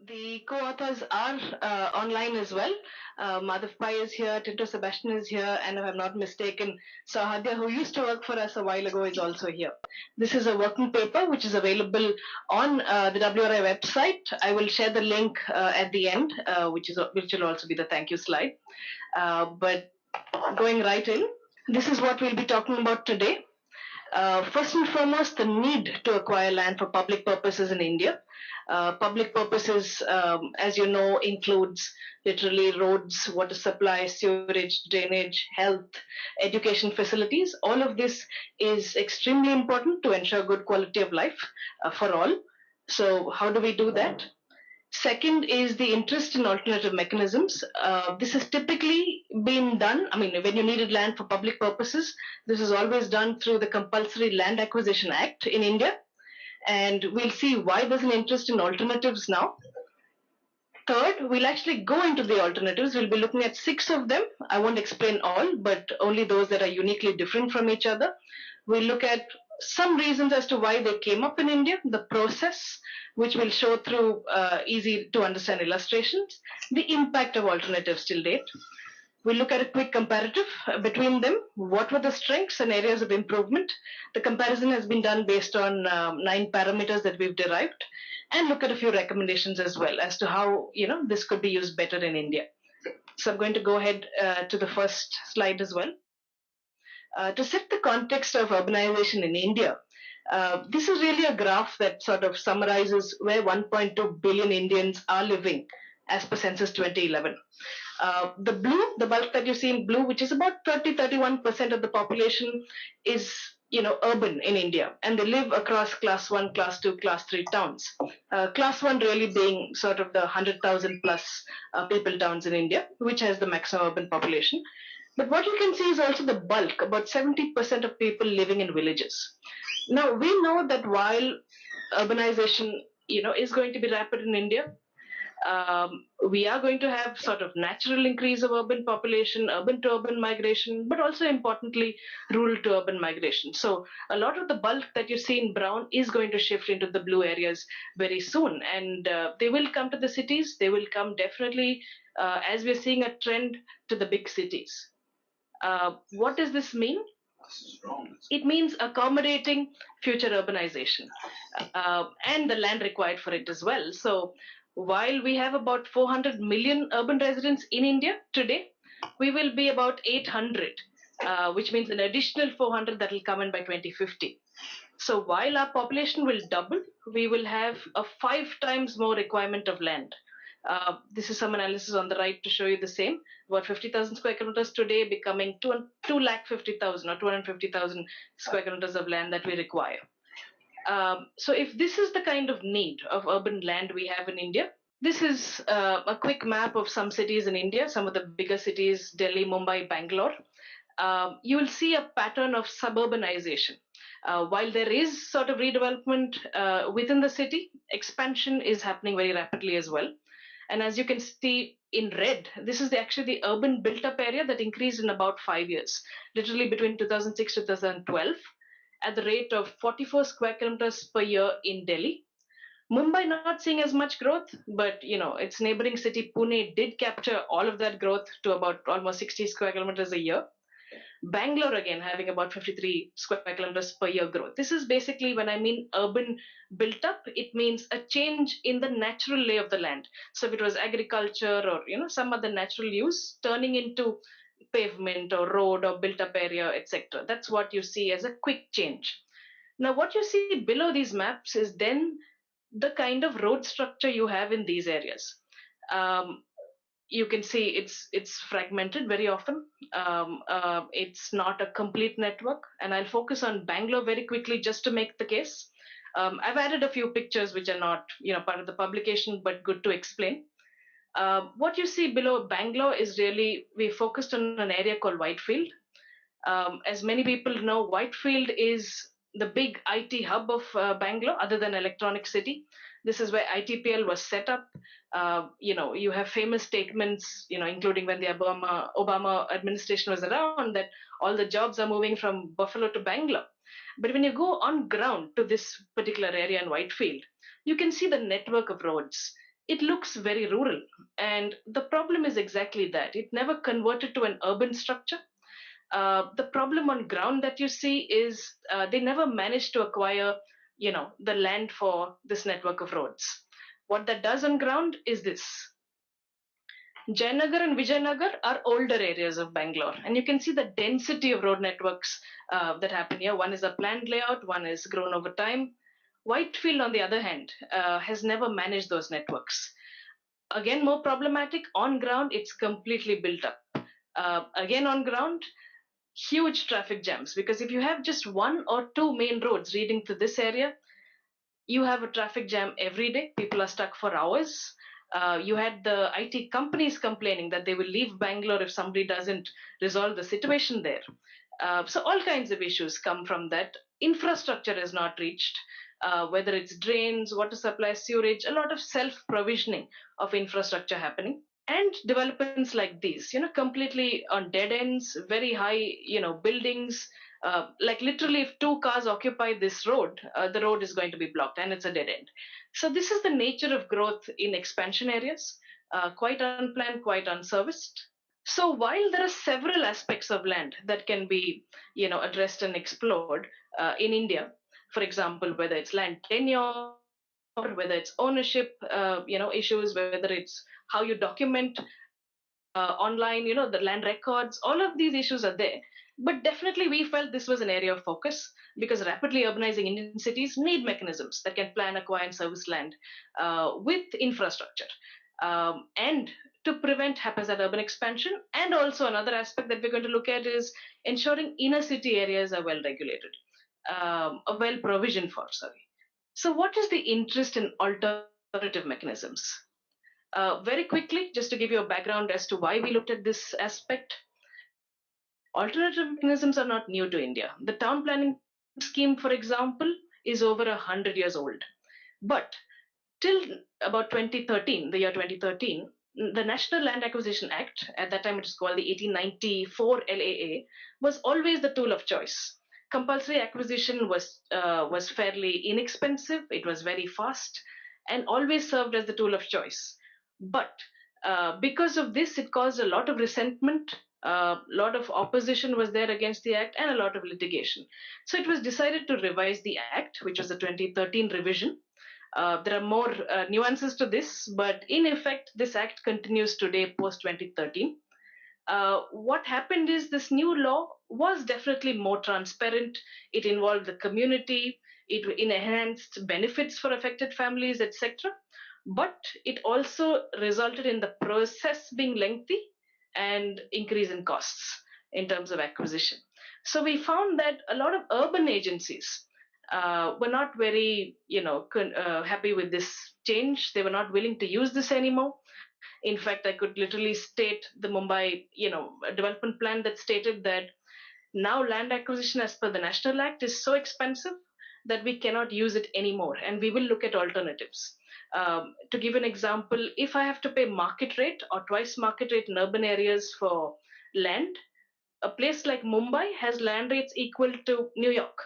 The co-authors are online as well. Madhav Pai is here, Tinto Sebastian is here, and if I'm not mistaken, Sahadya, who used to work for us a while ago, is also here. This is a working paper which is available on the WRI website. I will share the link at the end, which will also be the thank you slide. But going right in, this is what we'll be talking about today. First and foremost, the need to acquire land for public purposes in India. Public purposes, as you know, includes literally roads, water supply, sewerage, drainage, health, education facilities. All of this is extremely important to ensure good quality of life for all. So, how do we do that? Second is the interest in alternative mechanisms. This has typically been done, I mean, when you needed land for public purposes, this is always done through the Compulsory Land Acquisition Act in India. And we'll see why there's an interest in alternatives now. Third, we'll actually go into the alternatives. We'll be looking at 6 of them. I won't explain all, but only those that are uniquely different from each other. We'll look at some reasons as to why they came up in India, the process, which will show through easy to understand illustrations, the impact of alternatives till date. We'll look at a quick comparative between them. What were the strengths and areas of improvement? The comparison has been done based on 9 parameters that we've derived, and look at a few recommendations as well as to how this could be used better in India. So I'm going to go ahead to the first slide as well. To set the context of urbanization in India, this is really a graph that sort of summarizes where 1.2 billion Indians are living as per census 2011. The blue, the bulk that you see in blue, which is about 31% of the population, is urban in India, and they live across class 1, class 2, class 3 towns. Class 1 really being sort of the 100,000 plus people towns in India, which has the maximum urban population. But what you can see is also the bulk, about 70% of people living in villages. Now, we know that while urbanization, is going to be rapid in India, we are going to have sort of natural increase of urban population, urban to urban migration, but also importantly, rural to urban migration. So a lot of the bulk that you see in brown is going to shift into the blue areas very soon, and they will come to the cities. They will come definitely, as we're seeing a trend, to the big cities. What does this mean? It means accommodating future urbanization and the land required for it as well. So while we have about 400 million urban residents in India today, we will be about 800, which means an additional 400 that will come in by 2050. So while our population will double, we will have a 5 times more requirement of land. This is some analysis on the right to show you the same. About 50,000 square kilometers today becoming 250,000 or 250,000 square kilometers of land that we require. So if this is the kind of need of urban land we have in India, this is a quick map of some cities in India, some of the bigger cities, Delhi, Mumbai, Bangalore. You will see a pattern of suburbanization. While there is sort of redevelopment within the city, expansion is happening very rapidly as well. And as you can see in red, this is actually the urban built up area that increased in about 5 years, literally between 2006 to 2012, at the rate of 44 square kilometers per year in Delhi. Mumbai not seeing as much growth, but its neighboring city Pune did capture all of that growth to about almost 60 square kilometers a year. Bangalore again having about 53 square kilometers per year growth. This is basically, when I mean urban built up, it means a change in the natural lay of the land. So if it was agriculture or some other natural use turning into pavement or road or built up area, etc. That's what you see as a quick change. Now what you see below these maps is then the kind of road structure you have in these areas. You can see it's fragmented very often. It's not a complete network, and I'll focus on Bangalore very quickly just to make the case. I've added a few pictures which are not part of the publication, but good to explain. What you see below Bangalore is really, we focused on an area called Whitefield. As many people know, Whitefield is the big IT hub of Bangalore, other than Electronic City. This is where ITPL was set up. You have famous statements, including when the Obama administration was around, that all the jobs are moving from Buffalo to Bangalore. But when you go on ground to this particular area in Whitefield, you can see the network of roads. it looks very rural. And the problem is exactly that. It never converted to an urban structure. The problem on ground that you see is they never managed to acquire, the land for this network of roads. What that does on ground is this. Jayanagar and Vijayanagar are older areas of Bangalore, and you can see the density of road networks that happen here. One is a planned layout, one is grown over time. Whitefield, on the other hand, has never managed those networks. Again, more problematic. On ground, it's completely built up. Again, on ground, huge traffic jams, because if you have just one or two main roads leading to this area, you have a traffic jam every day. People are stuck for hours. You had the IT companies complaining that they will leave Bangalore if somebody doesn't resolve the situation there. So all kinds of issues come from that. Infrastructure is not reached, whether it's drains, water supply, sewerage, a lot of self-provisioning of infrastructure happening. And developments like these, completely on dead ends, very high, buildings, like literally if two cars occupy this road, the road is going to be blocked and it's a dead end. So this is the nature of growth in expansion areas, quite unplanned, quite unserviced. So while there are several aspects of land that can be, addressed and explored in India, for example, whether it's land tenure, whether it's ownership, issues, whether it's how you document online, the land records, all of these issues are there. But definitely we felt this was an area of focus because rapidly urbanizing Indian cities need mechanisms that can plan, acquire, and service land with infrastructure. And to prevent haphazard urban expansion. And also another aspect that we're going to look at is ensuring inner city areas are well regulated, well provisioned for, sorry. So what is the interest in alternative mechanisms? Very quickly, just to give you a background as to why we looked at this aspect, alternative mechanisms are not new to India. The town planning scheme, for example, is over 100 years old. But till about 2013, the year 2013, the National Land Acquisition Act, at that time it was called the 1894 LAA, was always the tool of choice. Compulsory acquisition was fairly inexpensive, it was very fast, and always served as the tool of choice. But because of this, it caused a lot of resentment. A lot of opposition was there against the act and a lot of litigation. So it was decided to revise the act, which was the 2013 revision. There are more nuances to this, but in effect, this act continues today post 2013. What happened is this new law was definitely more transparent. It involved the community, it enhanced benefits for affected families, etc. But it also resulted in the process being lengthy and increase in costs in terms of acquisition. So we found that a lot of urban agencies were not very, happy with this change. They were not willing to use this anymore. In fact, I could literally state the Mumbai, development plan that stated that now land acquisition as per the National Act is so expensive that we cannot use it anymore, and we will look at alternatives. To give an example, if I have to pay market rate or twice market rate in urban areas for land, a place like Mumbai has land rates equal to New York.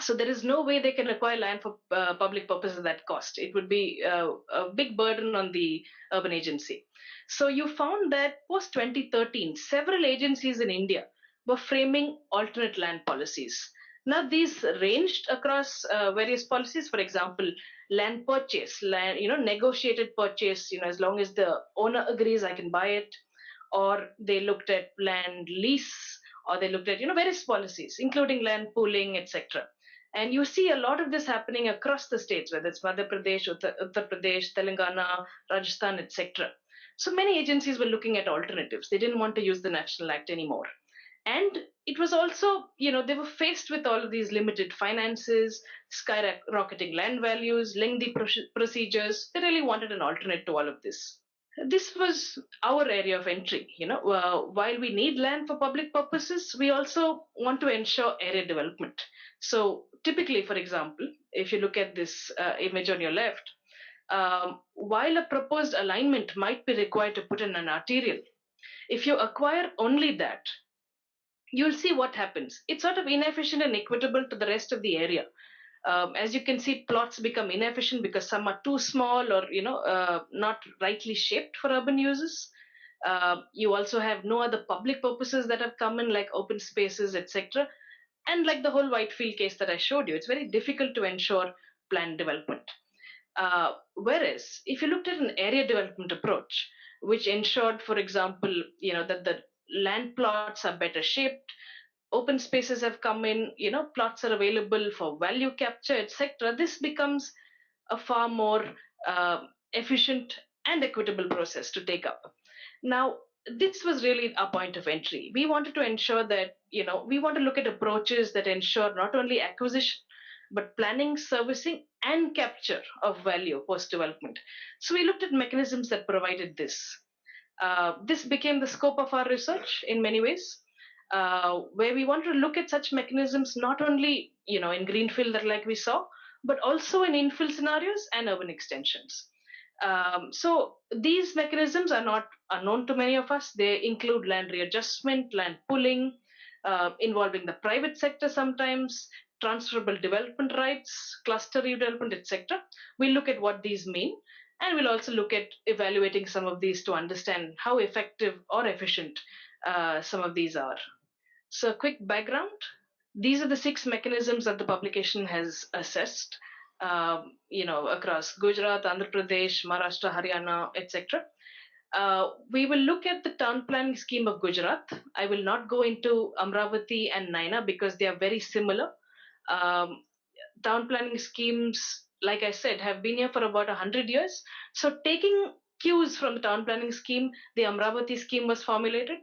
So there is no way they can acquire land for public purposes at that cost. It would be a big burden on the urban agency. So you found that post 2013, several agencies in India were framing alternate land policies. Now these ranged across various policies. For example, land purchase, land, negotiated purchase. As long as the owner agrees, I can buy it. Or they looked at land lease, or they looked at various policies, including land pooling, etc. And you see a lot of this happening across the states, whether it's Madhya Pradesh, Uttar Pradesh, Telangana, Rajasthan, etc. So many agencies were looking at alternatives. They didn't want to use the National Act anymore. And it was also, they were faced with all of these limited finances, skyrocketing land values, lengthy procedures. They really wanted an alternate to all of this. This was our area of entry. While we need land for public purposes, we also want to ensure area development. So typically, for example, if you look at this image on your left, while a proposed alignment might be required to put in an arterial, if you acquire only that, you'll see what happens. It's sort of inefficient and equitable to the rest of the area. As you can see, plots become inefficient because some are too small or not rightly shaped for urban uses. You also have no other public purposes that have come in, like open spaces, etc. And like the whole Whitefield case that I showed you, it's very difficult to ensure planned development. Whereas if you looked at an area development approach, which ensured, for example, that the land plots are better shaped, open spaces have come in, plots are available for value capture, etc. This becomes a far more uh, efficient and equitable process to take up. Now, this was really our point of entry. We wanted to ensure that, we want to look at approaches that ensure not only acquisition, but planning, servicing, and capture of value post development. So we looked at mechanisms that provided this. This became the scope of our research in many ways, where we wanted to look at such mechanisms not only in greenfield that like we saw, but also in infill scenarios and urban extensions. So these mechanisms are not unknown to many of us. They include land readjustment, land pooling, involving the private sector sometimes, transferable development rights, cluster redevelopment, etc. We look at what these mean, and we'll also look at evaluating some of these to understand how effective or efficient some of these are. So, quick background. These are the 6 mechanisms that the publication has assessed, across Gujarat, Andhra Pradesh, Maharashtra, Haryana, etc. We will look at the town planning scheme of Gujarat. I will not go into Amravati and Naina because they are very similar. Um, Town planning schemes, like I said, have been here for about 100 years. So, taking cues from the town planning scheme, the Amravati scheme was formulated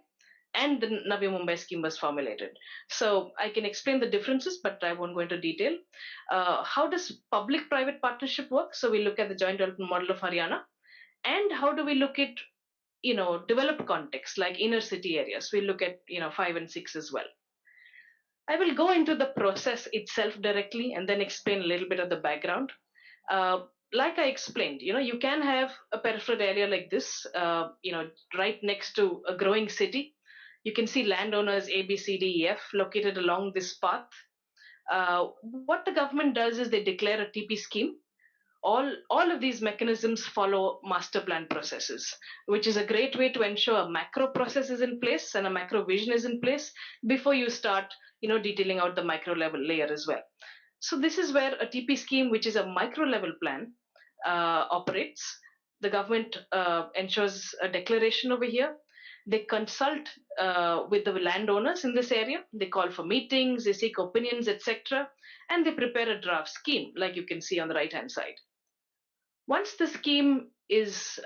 and the Navi Mumbai scheme was formulated. So I can explain the differences, but I won't go into detail. How does public-private partnership work? So we look at the joint development model of Haryana, and how do we look at developed contexts like inner city areas? We look at 5 and 6 as well. I will go into the process itself directly and then explain a little bit of the background. Like I explained, you can have a peripheral area like this, right next to a growing city. You can see landowners A, B, C, D, E, F located along this path. What the government does is they declare a TP scheme. All of these mechanisms follow master plan processes, which is a great way to ensure a macro process is in place and a macro vision is in place before you start detailing out the micro level layer as well. So this is where a TP scheme, which is a micro level plan, operates. The government ensures a declaration over here. They consult with the landowners in this area. They call for meetings, they seek opinions, etc. And they prepare a draft scheme, like you can see on the right hand side. Once the scheme is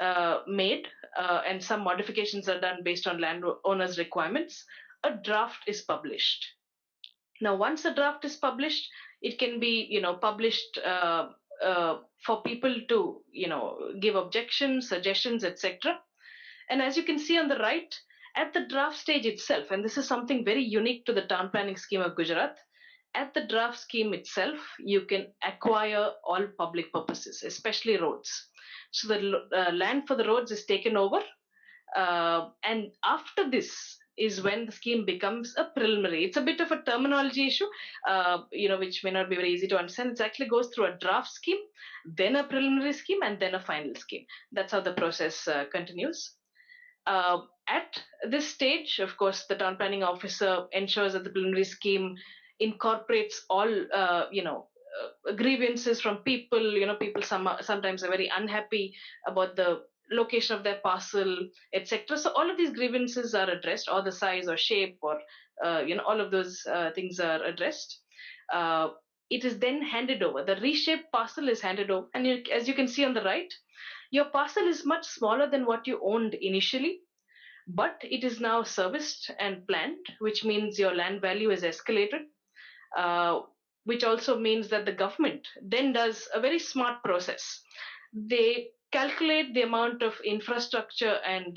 made and some modifications are done based on landowners' requirements, a draft is published. Now, once a draft is published, it can be published for people to give objections, suggestions, etc. And as you can see on the right, at the draft stage itself, and this is something very unique to the town planning scheme of Gujarat, at the draft scheme itself, you can acquire all public purposes, especially roads. So the land for the roads is taken over, and after this is when the scheme becomes a preliminary. It's a bit of a terminology issue, which may not be very easy to understand. It actually goes through a draft scheme, then a preliminary scheme, and then a final scheme. That's how the process continues. At this stage, of course, the town planning officer ensures that the preliminary scheme incorporates all, grievances from people. People sometimes are very unhappy about the location of their parcel, etc. So all of these grievances are addressed, or the size or shape, or all of those things are addressed. It is then handed over. The reshaped parcel is handed over, and as you can see on the right, your parcel is much smaller than what you owned initially, but it is now serviced and planned, which means your land value is escalated, which also means that the government then does a very smart process. They calculate the amount of infrastructure and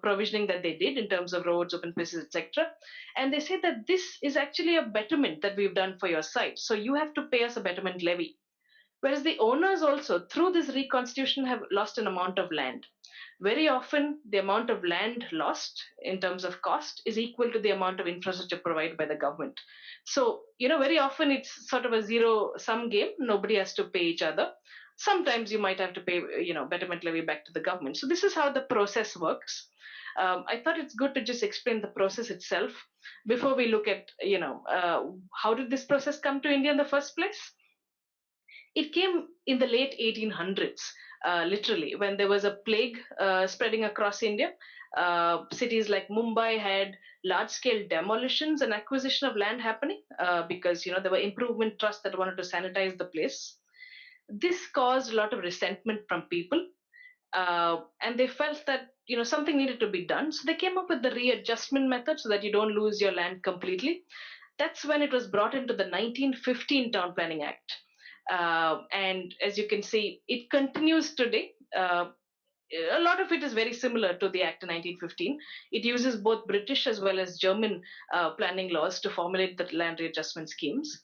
provisioning that they did in terms of roads, open spaces, etc. And they say that this is actually a betterment that we've done for your site. So you have to pay us a betterment levy. Whereas the owners also, through this reconstitution, have lost an amount of land. Very often, the amount of land lost in terms of cost is equal to the amount of infrastructure provided by the government. So, very often it's sort of a zero sum game. Nobody has to pay each other. Sometimes you might have to pay, betterment levy back to the government. So this is how the process works. I thought it's good to just explain the process itself before we look at, how did this process come to India in the first place? It came in the late 1800s, literally, when there was a plague spreading across India. Cities like Mumbai had large scale demolitions and acquisition of land happening because there were improvement trusts that wanted to sanitize the place. This caused a lot of resentment from people, and they felt that something needed to be done. So they came up with the readjustment method so that you don't lose your land completely. That's when it was brought into the 1915 Town Planning Act. And as you can see, it continues today. A lot of it is very similar to the Act of 1915. It uses both British as well as German planning laws to formulate the land readjustment schemes.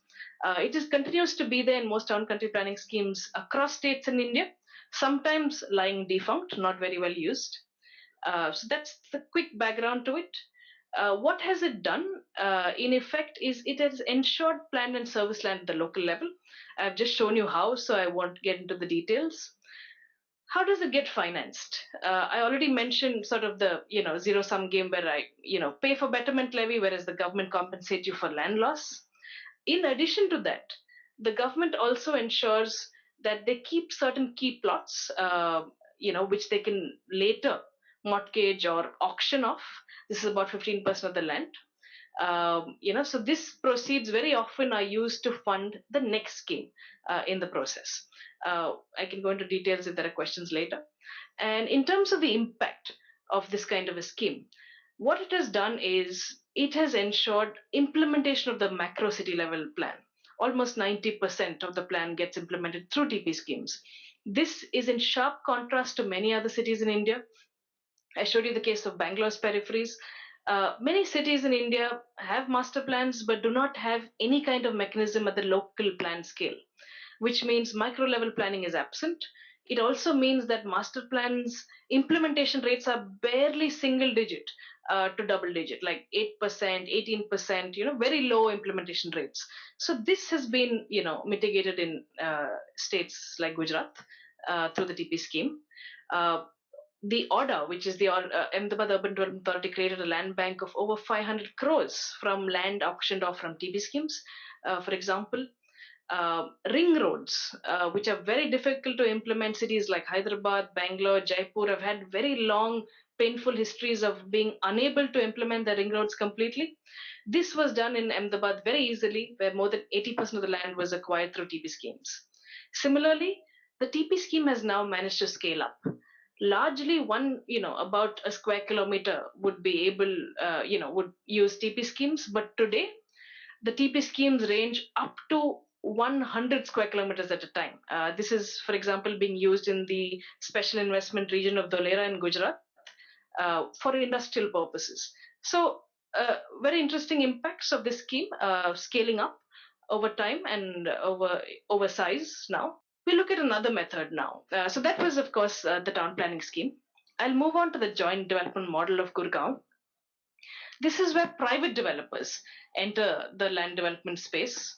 Continues to be there in most town country planning schemes across states in India, sometimes lying defunct, not very well used. So that's the quick background to it. What has it done? In effect, is it has ensured planned and service land at the local level. I've just shown you how, so I won't get into the details. How does it get financed? I already mentioned sort of the zero sum game where I pay for betterment levy, whereas the government compensates you for land loss. In addition to that, the government also ensures that they keep certain key plots, which they can later mortgage or auction off. This is about 15% of the land. So this proceeds very often are used to fund the next scheme in the process. I can go into details if there are questions later. And in terms of the impact of this kind of a scheme, what it has done is it has ensured implementation of the macro city level plan. Almost 90% of the plan gets implemented through TP schemes. This is in sharp contrast to many other cities in India. I showed you the case of Bangalore's peripheries. Many cities in India have master plans but do not have any kind of mechanism at the local plan scale, which means micro level planning is absent. It also means that master plans implementation rates are barely single digit to double digit, like 8%, 18%, very low implementation rates. So this has been, mitigated in states like Gujarat through the TP scheme. The order, which is the Ahmedabad Urban Development Authority, created a land bank of over 500 crores from land auctioned off from TP schemes. For example, ring roads, which are very difficult to implement. Cities like Hyderabad, Bangalore, Jaipur have had very long, painful histories of being unable to implement the ring roads completely. This was done in Ahmedabad very easily, where more than 80% of the land was acquired through TP schemes. Similarly, the TP scheme has now managed to scale up. Largely, about a square kilometer would be able, would use TP schemes, but today the TP schemes range up to 100 square kilometers at a time. This is, for example, being used in the special investment region of Dholera in Gujarat for industrial purposes. So, very interesting impacts of this scheme, scaling up over time and over size now. We look at another method now. So that was, of course, the town planning scheme. I'll move on to the joint development model of Gurgaon. This is where private developers enter the land development space.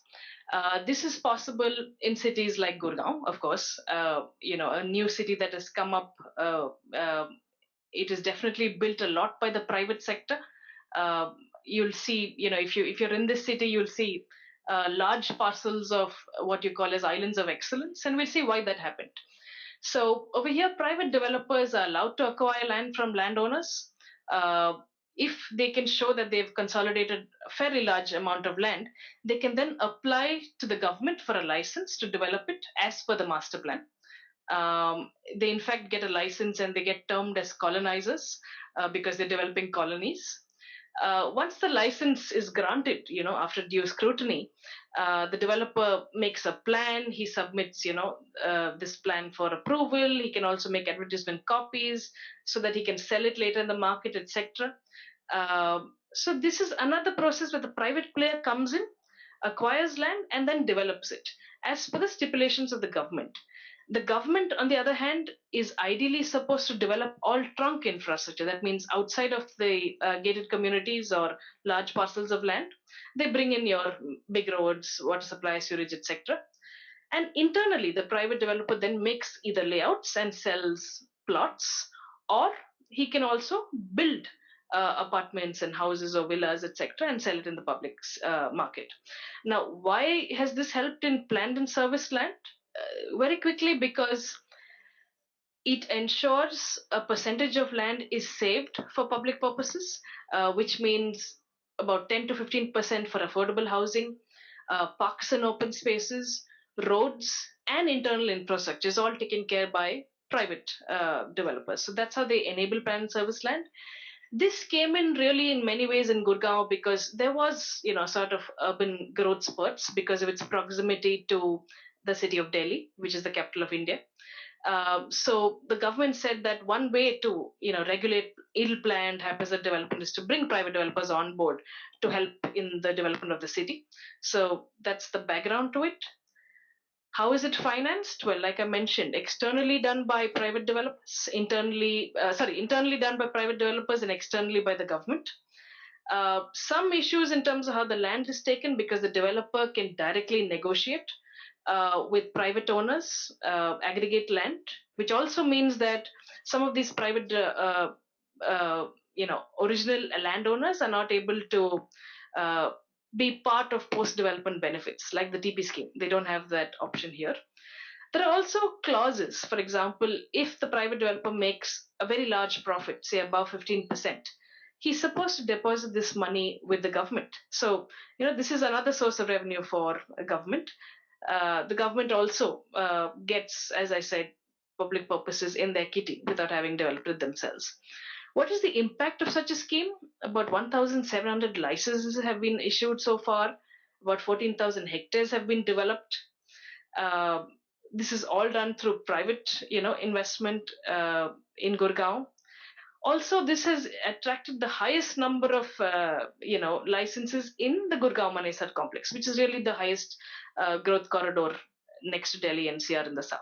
This is possible in cities like Gurgaon, of course. A new city that has come up. It is definitely built a lot by the private sector. You'll see, if you're in this city, you'll see large parcels of what you call as islands of excellence, and we'll see why that happened. So over here, private developers are allowed to acquire land from landowners. If they can show that they've consolidated a fairly large amount of land, they can then apply to the government for a license to develop it as per the master plan. They in fact get a license and they get termed as colonizers because they're developing colonies. Once the license is granted, after due scrutiny, the developer makes a plan. He submits, this plan for approval. He can also make advertisement copies so that he can sell it later in the market, etc. So this is another process where the private player comes in. acquires land and then develops it as per the stipulations of the government. The government, on the other hand, is ideally supposed to develop all trunk infrastructure. That means outside of the gated communities or large parcels of land, they bring in your big roads, water supply, sewage, etc. And internally, the private developer then makes either layouts and sells plots, or he can also build apartments and houses or villas, etc., and sell it in the public market. Now, why has this helped in planned and serviced land? Very quickly, because it ensures a percentage of land is saved for public purposes, which means about 10 to 15% for affordable housing, parks and open spaces, roads, and internal infrastructure is all taken care by private developers. So that's how they enable plan and service land. This came in really in many ways in Gurgaon because there was, sort of urban growth spurts because of its proximity to the city of Delhi, which is the capital of India. So the government said that one way to regulate ill-planned haphazard development is to bring private developers on board to help in the development of the city. So that's the background to it. How is it financed? Well, like I mentioned, externally done by private developers, internally done by private developers and externally by the government. Some issues in terms of how the land is taken because the developer can directly negotiate with private owners, aggregate land, which also means that some of these private, original landowners are not able to be part of post-development benefits like the TP scheme. They don't have that option here. There are also clauses. For example, if the private developer makes a very large profit, say above 15%, he's supposed to deposit this money with the government. So, this is another source of revenue for a government. The government also gets, as I said, public purposes in their kitty without having developed it themselves. What is the impact of such a scheme? About 1,700 licenses have been issued so far. About 14,000 hectares have been developed. Uh, this is all done through private, investment in Gurgaon. Also, this has attracted the highest number of, licenses in the Gurgaon Manesar complex, which is really the highest growth corridor next to Delhi NCR in the south.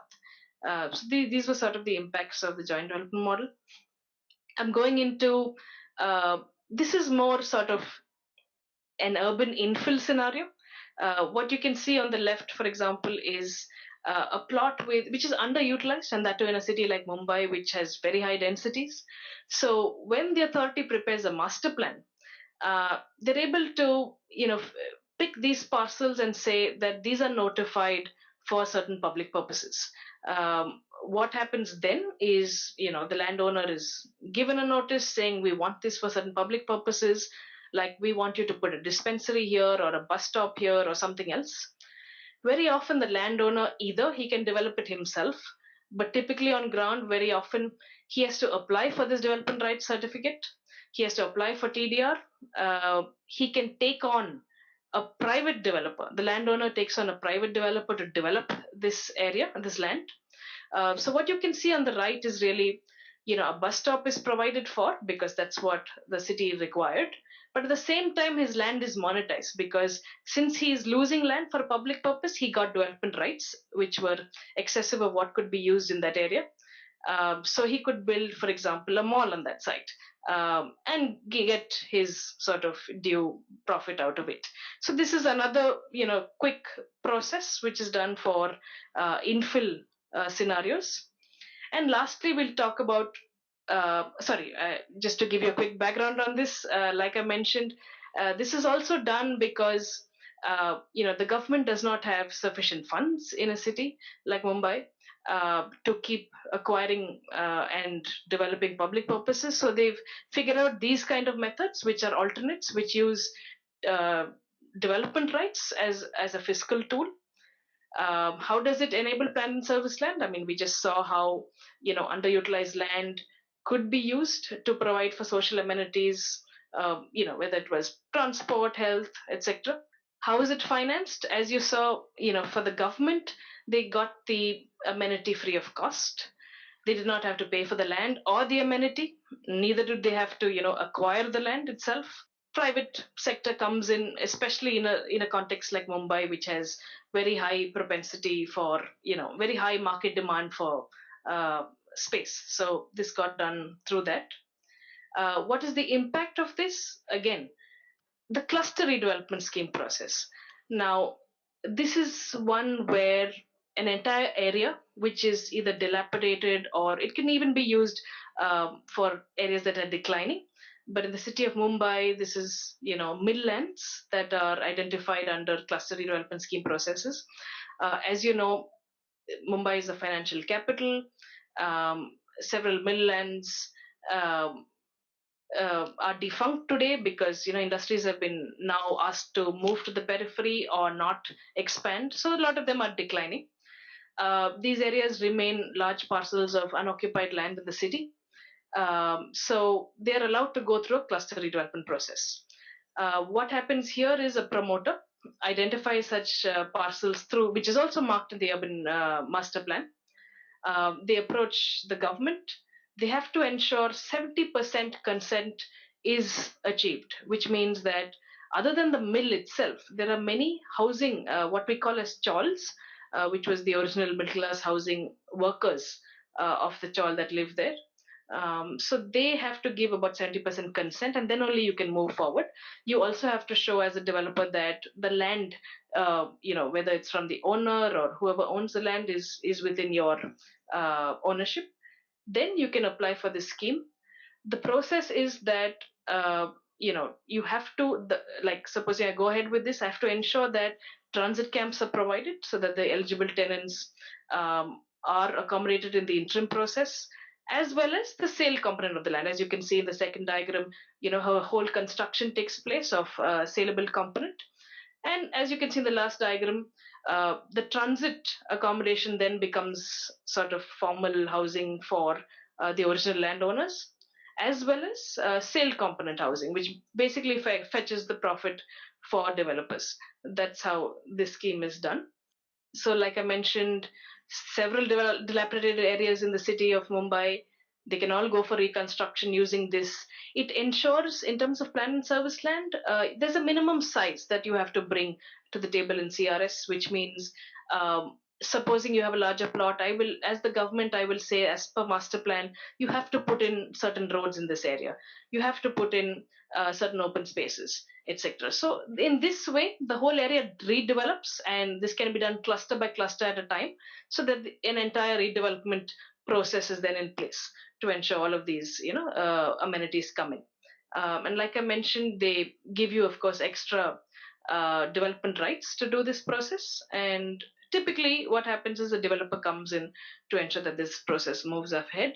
These were sort of the impacts of the joint development model. I'm going into this is more sort of an urban infill scenario. What you can see on the left, for example, is a plot which is underutilized, and that too in a city like Mumbai, which has very high densities. So when the authority prepares a master plan, they're able to pick these parcels and say that these are notified for certain public purposes. What happens then is the landowner is given a notice saying we want this for certain public purposes, like we want you to put a dispensary here or a bus stop here or something else. Very often the landowner, either he can develop it himself, but typically on ground very often he has to apply for this development rights certificate, he has to apply for TDR. He can take on a private developer. The landowner takes on a private developer to develop this area, this land. So what you can see on the right is really, a bus stop is provided for because that's what the city required. But at the same time, his land is monetized because since he is losing land for a public purpose, he got development rights, which were excessive of what could be used in that area. So he could build, for example, a mall on that site and get his sort of due profit out of it. So this is another, quick process which is done for infill scenarios. And lastly, we'll talk about, just to give you a quick background on this, like I mentioned, this is also done because, the government does not have sufficient funds in a city like Mumbai to keep acquiring and developing public purposes. So they've figured out these kind of methods, which are alternates, which use uh, development rights as a fiscal tool. How does it enable plan and service land? I mean, we just saw how underutilized land could be used to provide for social amenities, whether it was transport, health, etc. How is it financed? As you saw, for the government, they got the amenity free of cost. They did not have to pay for the land or the amenity. Neither did they have to, acquire the land itself. private sector comes in, especially in a context like Mumbai, which has very high propensity for, very high market demand for uh, space. So this got done through that. What is the impact of this? Again, the cluster redevelopment scheme process. Now, this is one where an entire area, which is either dilapidated or it can even be used for areas that are declining. But in the city of Mumbai, this is, midlands that are identified under cluster redevelopment scheme processes. As you know, Mumbai is a financial capital. Several midlands um, are defunct today because industries have been now asked to move to the periphery or not expand, so a lot of them are declining. These areas remain large parcels of unoccupied land in the city, so they are allowed to go through a cluster redevelopment process. What happens here is a promoter identifies such parcels through, which is also marked in the urban master plan. They approach the government. They have to ensure 70% consent is achieved, which means that other than the mill itself, there are many housing, what we call as chawls, which was the original middle class housing workers of the chawl that live there. So they have to give about 70% consent, and then only you can move forward. You also have to show as a developer that the land, whether it's from the owner or whoever owns the land, is within your ownership. Then you can apply for this scheme. The process is that you have to like, supposing I go ahead with this, I have to ensure that transit camps are provided so that the eligible tenants are accommodated in the interim process, as well as the sale component of the land. As you can see in the second diagram, how a whole construction takes place of saleable component. And as you can see in the last diagram, the transit accommodation then becomes sort of formal housing for the original landowners, as well as sale component housing, which basically fetches the profit for developers. That's how this scheme is done. So, like I mentioned, several dilapidated areas in the city of Mumbai, they can all go for reconstruction using this. It ensures, in terms of plan and service land, there's a minimum size that you have to bring to the table in CRS, which means supposing you have a larger plot, I will, as the government, I will say, as per master plan, you have to put in certain roads in this area. You have to put in certain open spaces, etc. So in this way, the whole area redevelops, and this can be done cluster by cluster at a time, so that an entire redevelopment process is then in place to ensure all of these, amenities come in. And like I mentioned, they give you, of course, extra development rights to do this process. And typically, what happens is the developer comes in to ensure that this process moves ahead.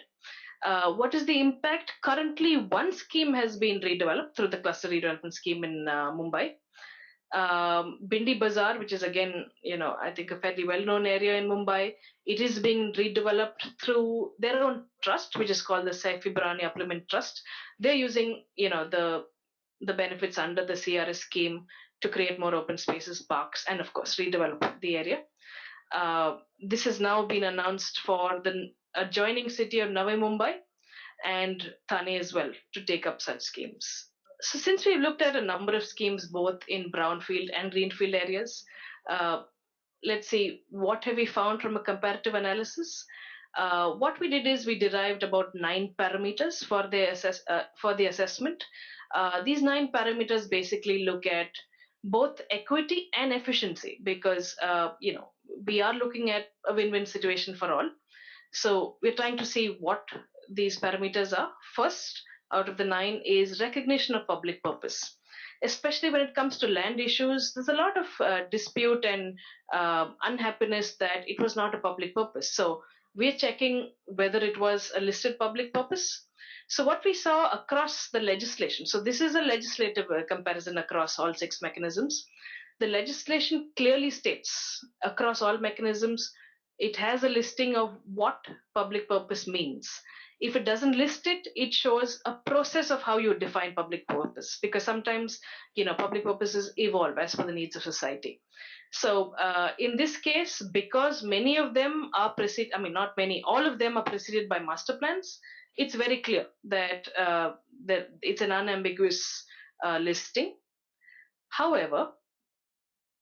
What is the impact? Currently, one scheme has been redeveloped through the cluster redevelopment scheme in Mumbai. Bindi Bazaar, which is again, I think a fairly well-known area in Mumbai, it is being redeveloped through their own trust, which is called the Saifi Barani Applement Trust. They're using, the benefits under the CRS scheme to create more open spaces, parks, and of course redevelop the area. This has now been announced for the adjoining city of Navi Mumbai and Thane as well to take up such schemes. So since we've looked at a number of schemes both in brownfield and greenfield areas, uh, let's see, what have we found from a comparative analysis? What we did is we derived about 9 parameters for the assessment. These 9 parameters basically look at both equity and efficiency, because we are looking at a win-win situation for all. So we're trying to see what these parameters are. First, out of the 9 is recognition of public purpose. Especially when it comes to land issues, there's a lot of dispute and unhappiness that it was not a public purpose. So we're checking whether it was a listed public purpose. So what we saw across the legislation, so this is a legislative comparison across all 6 mechanisms. The legislation clearly states across all mechanisms, it has a listing of what public purpose means. If it doesn't list it, it shows a process of how you define public purpose, because sometimes public purposes evolve as per the needs of society. So in this case, because many of them are preceded, I mean not many, all of them are preceded by master plans, it's very clear that that it's an unambiguous listing. However,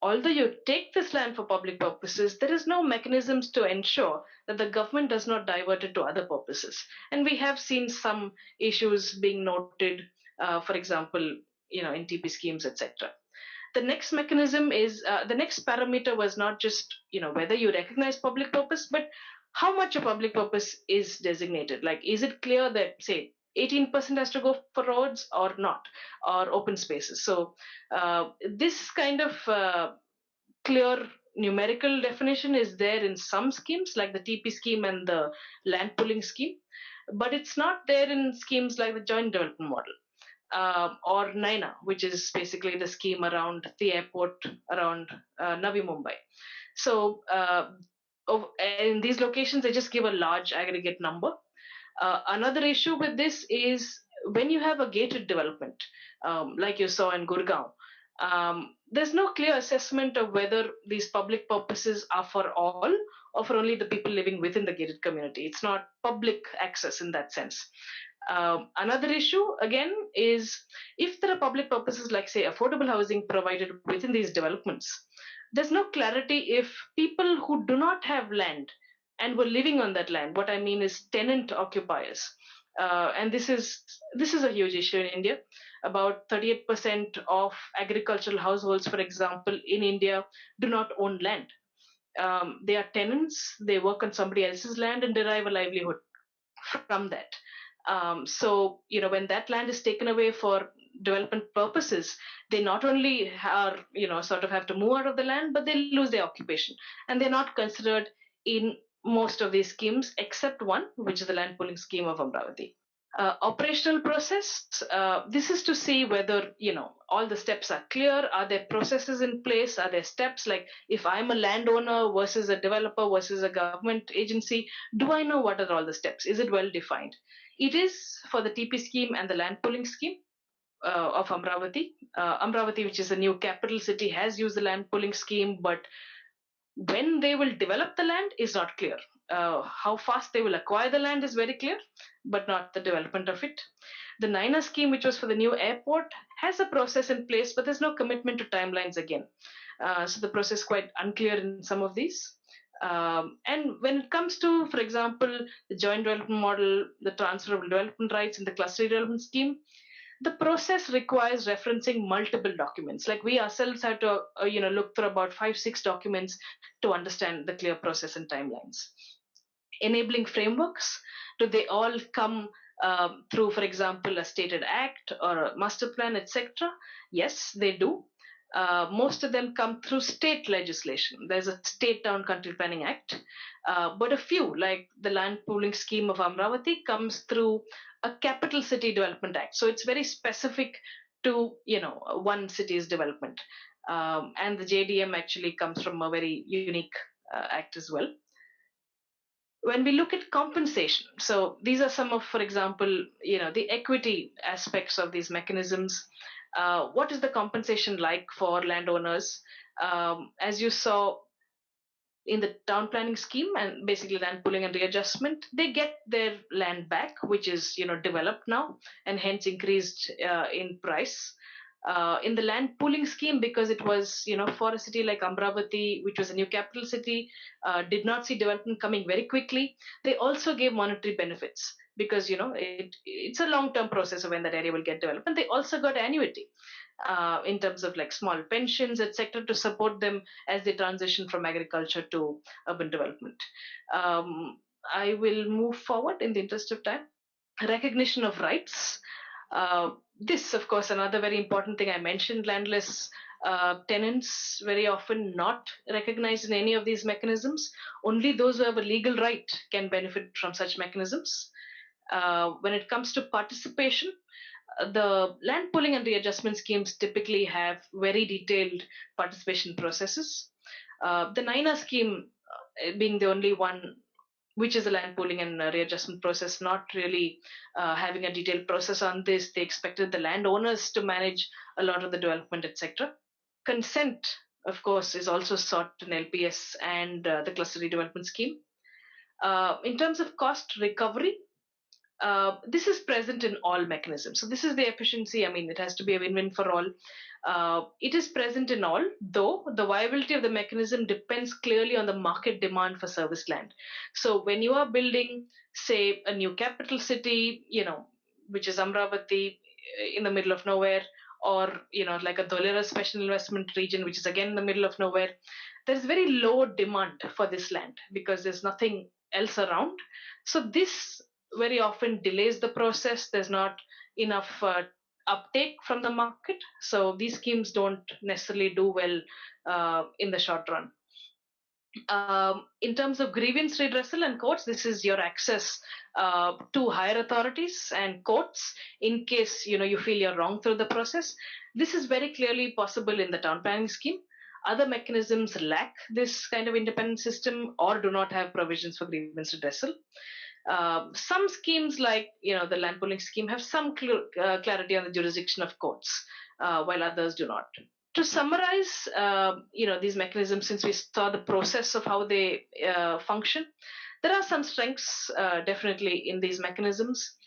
although you take this land for public purposes, there is no mechanisms to ensure that the government does not divert it to other purposes. And we have seen some issues being noted, for example, in TP schemes, etc. The next mechanism is the next parameter was not just whether you recognize public purpose, but how much a public purpose is designated. Like, is it clear that say 18% has to go for roads or not, or open spaces? So this kind of clear numerical definition is there in some schemes like the TP scheme and the land pooling scheme, but it's not there in schemes like the joint development model, or NINA, which is basically the scheme around the airport around Navi Mumbai. So in these locations, they just give a large aggregate number. Another issue with this is when you have a gated development, like you saw in Gurgaon, there's no clear assessment of whether these public purposes are for all or for only the people living within the gated community. It's not public access in that sense. Another issue again is if there are public purposes like say affordable housing provided within these developments, there's no clarity if people who do not have land and were living on that land, what I mean is tenant occupiers, and this is a huge issue in India. About 38% of agricultural households, for example, in India do not own land. They are tenants, they work on somebody else's land and derive a livelihood from that. So, when that land is taken away for development purposes, they not only are, sort of have to move out of the land, but they lose their occupation. And they're not considered in most of these schemes, except one, which is the land pooling scheme of Amravati. Operational process, this is to see whether all the steps are clear. Are there processes in place? Are there steps? Like if I'm a landowner versus a developer versus a government agency, do I know what are all the steps? Is it well defined? It is for the TP scheme and the land pooling scheme of Amravati. Amravati, which is a new capital city, has used the land pooling scheme, but when they will develop the land is not clear. How fast they will acquire the land is very clear, but not the development of it. The NINA scheme, which was for the new airport, has a process in place, but there's no commitment to timelines again. So the process is quite unclear in some of these. And when it comes to, for example, the joint development model, the transfer of development rights in the cluster development scheme, the process requires referencing multiple documents. Like we ourselves have to look through about 5-6 documents to understand the clear process and timelines. Enabling frameworks, do they all come through, for example, a stated act or a master plan, etc.? Yes, they do. Most of them come through state legislation. There's a state town country planning act, but a few, like the land pooling scheme of Amravati, comes through a capital city development act. So it's very specific to one city's development, and the JDM actually comes from a very unique act as well. When we look at compensation, so these are some of, for example, the equity aspects of these mechanisms. What is the compensation like for landowners? As you saw in the town planning scheme and basically land pooling and readjustment, they get their land back, which is developed now and hence increased in price. In the land pooling scheme, because it was for a city like Amravati, which was a new capital city, did not see development coming very quickly, they also gave monetary benefits because it's a long-term process of when that area will get developed, and they also got annuity in terms of like small pensions, etc., to support them as they transition from agriculture to urban development. I will move forward in the interest of time. Recognition of rights. This, of course, another very important thing I mentioned, landless tenants very often not recognized in any of these mechanisms. Only those who have a legal right can benefit from such mechanisms. When it comes to participation, the land pooling and readjustment schemes typically have very detailed participation processes. The NINA scheme being the only one which is the land pooling and readjustment process, not really having a detailed process on this. They expected the landowners to manage a lot of the development, etc. Consent, of course, is also sought in LPS and the cluster redevelopment scheme. In terms of cost recovery, This is present in all mechanisms. So this is the efficiency. I mean, it has to be a win-win for all. It is present in all, though the viability of the mechanism depends clearly on the market demand for service land. So when you are building, say, a new capital city, which is Amravati, in the middle of nowhere, or like a Dholera special investment region, which is again in the middle of nowhere, there's very low demand for this land because there's nothing else around. So this very often delays the process. There's not enough uptake from the market. So these schemes don't necessarily do well in the short run. In terms of grievance redressal and courts, this is your access to higher authorities and courts in case you feel you're wrong through the process. This is very clearly possible in the town planning scheme. Other mechanisms lack this kind of independent system or do not have provisions for grievance redressal. Some schemes like the land pooling scheme have some clarity on the jurisdiction of courts, while others do not. To summarize, these mechanisms, since we saw the process of how they function, there are some strengths definitely in these mechanisms.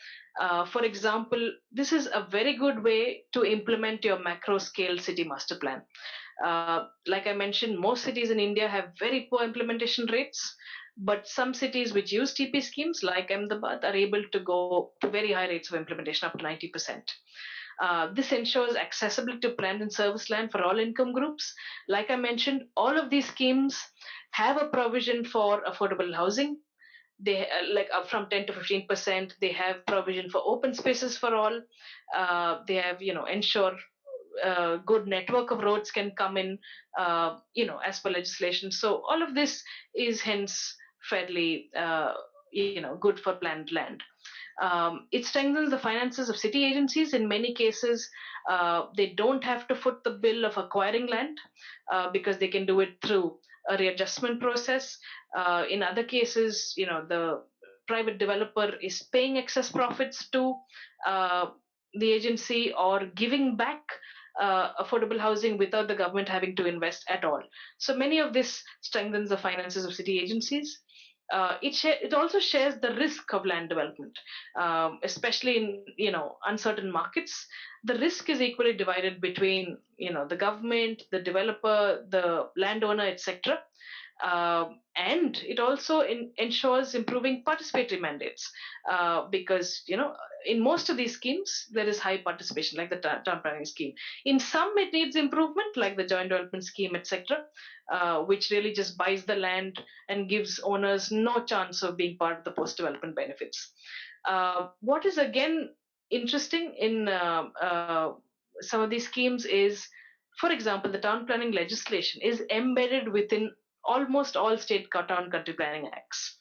For example, this is a very good way to implement your macro scale city master plan. Like I mentioned, most cities in India have very poor implementation rates, but some cities which use TP schemes like Ahmedabad are able to go to very high rates of implementation, up to 90%. This ensures accessibility to planned and service land for all income groups. Like I mentioned, all of these schemes have a provision for affordable housing. They like up from 10 to 15%. They have provision for open spaces for all. They have ensure good network of roads can come in, as per legislation. So all of this is hence fairly, good for planned land. It strengthens the finances of city agencies. In many cases, they don't have to foot the bill of acquiring land because they can do it through a readjustment process. In other cases, the private developer is paying excess profits to uh, the agency or giving back affordable housing without the government having to invest at all. So many of this strengthens the finances of city agencies. It also shares the risk of land development, especially in uncertain markets. The risk is equally divided between the government, the developer, the landowner, etc. And it also ensures improving participatory mandates because in most of these schemes there is high participation, like the town planning scheme. In some it needs improvement, like the joint development scheme, etc., which really just buys the land and gives owners no chance of being part of the post development benefits. What is again interesting in some of these schemes is, for example, the town planning legislation is embedded within almost all state town country planning acts.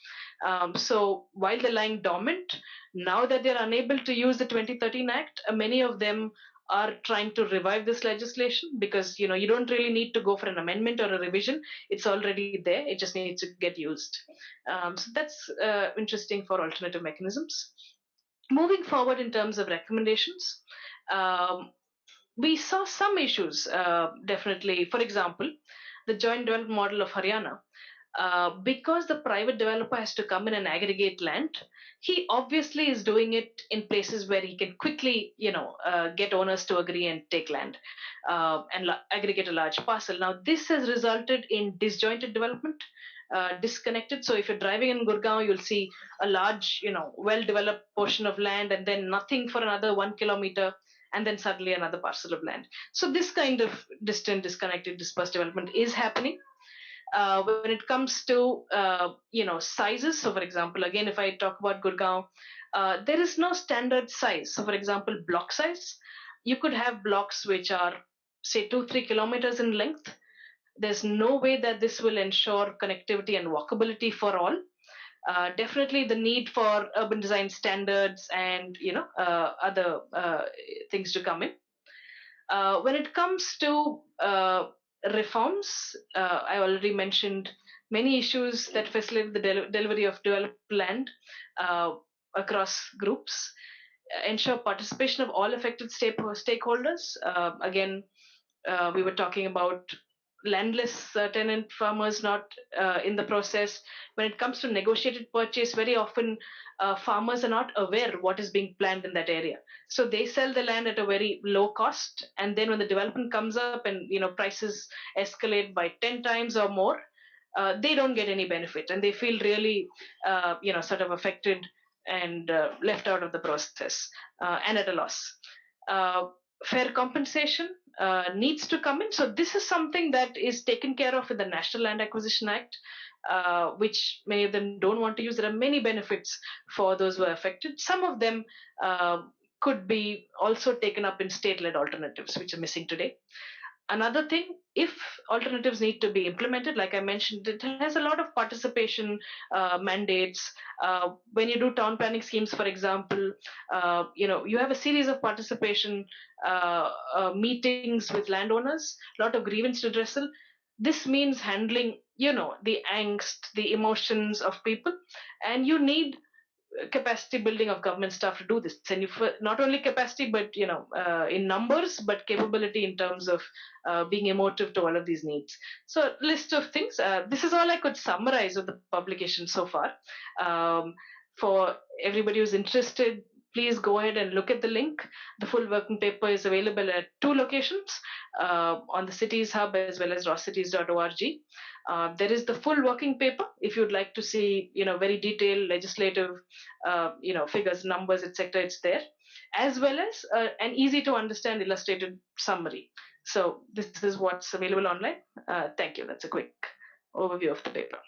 So while they're lying dormant, now that they're unable to use the 2013 Act, many of them are trying to revive this legislation because you don't really need to go for an amendment or a revision. It's already there. It just needs to get used. So that's interesting for alternative mechanisms. Moving forward in terms of recommendations, um, we saw some issues definitely. For example, the joint development model of Haryana, because the private developer has to come in and aggregate land, he obviously is doing it in places where he can quickly, get owners to agree and take land and aggregate a large parcel. Now, this has resulted in disjointed development, disconnected. So, if you're driving in Gurgaon, you'll see a large, well-developed portion of land, and then nothing for another 1 kilometer, and then suddenly another parcel of land. So, this kind of distant, disconnected, dispersed development is happening. When it comes to sizes, so for example, again, if I talk about Gurgaon, there is no standard size. So for example, block size, you could have blocks which are say 2-3 kilometers in length. There's no way that this will ensure connectivity and walkability for all. Definitely the need for urban design standards and other things to come in. When it comes to reforms, I already mentioned many issues that facilitate the delivery of developed land uh, across groups, ensure participation of all affected stakeholders. Again, we were talking about landless tenant farmers not in the process. When it comes to negotiated purchase, very often farmers are not aware what is being planned in that area. So they sell the land at a very low cost, and then when the development comes up and prices escalate by 10 times or more, they don't get any benefit, and they feel really sort of affected and left out of the process and at a loss. uh, Fair compensation needs to come in. So this is something that is taken care of in the National Land Acquisition Act, which many of them don't want to use. There are many benefits for those who are affected. Some of them could be also taken up in state-led alternatives, which are missing today. Another thing, if alternatives need to be implemented, like I mentioned, it has a lot of participation mandates. When you do town planning schemes, for example, you have a series of participation meetings with landowners, a lot of grievance redressal. This means handling, the angst, the emotions of people, and you need capacity building of government staff to do this. And if not only capacity, but in numbers, but capability in terms of being emotive to all of these needs. So list of things. This is all I could summarize of the publication so far. For everybody who's interested, please go ahead and look at the link. The full working paper is available at two locations, on the Cities Hub as well as rawcities.org. There is the full working paper if you'd like to see, very detailed legislative, figures, numbers, etc. It's there, as well as an easy to understand illustrated summary. So this is what's available online. Thank you. That's a quick overview of the paper.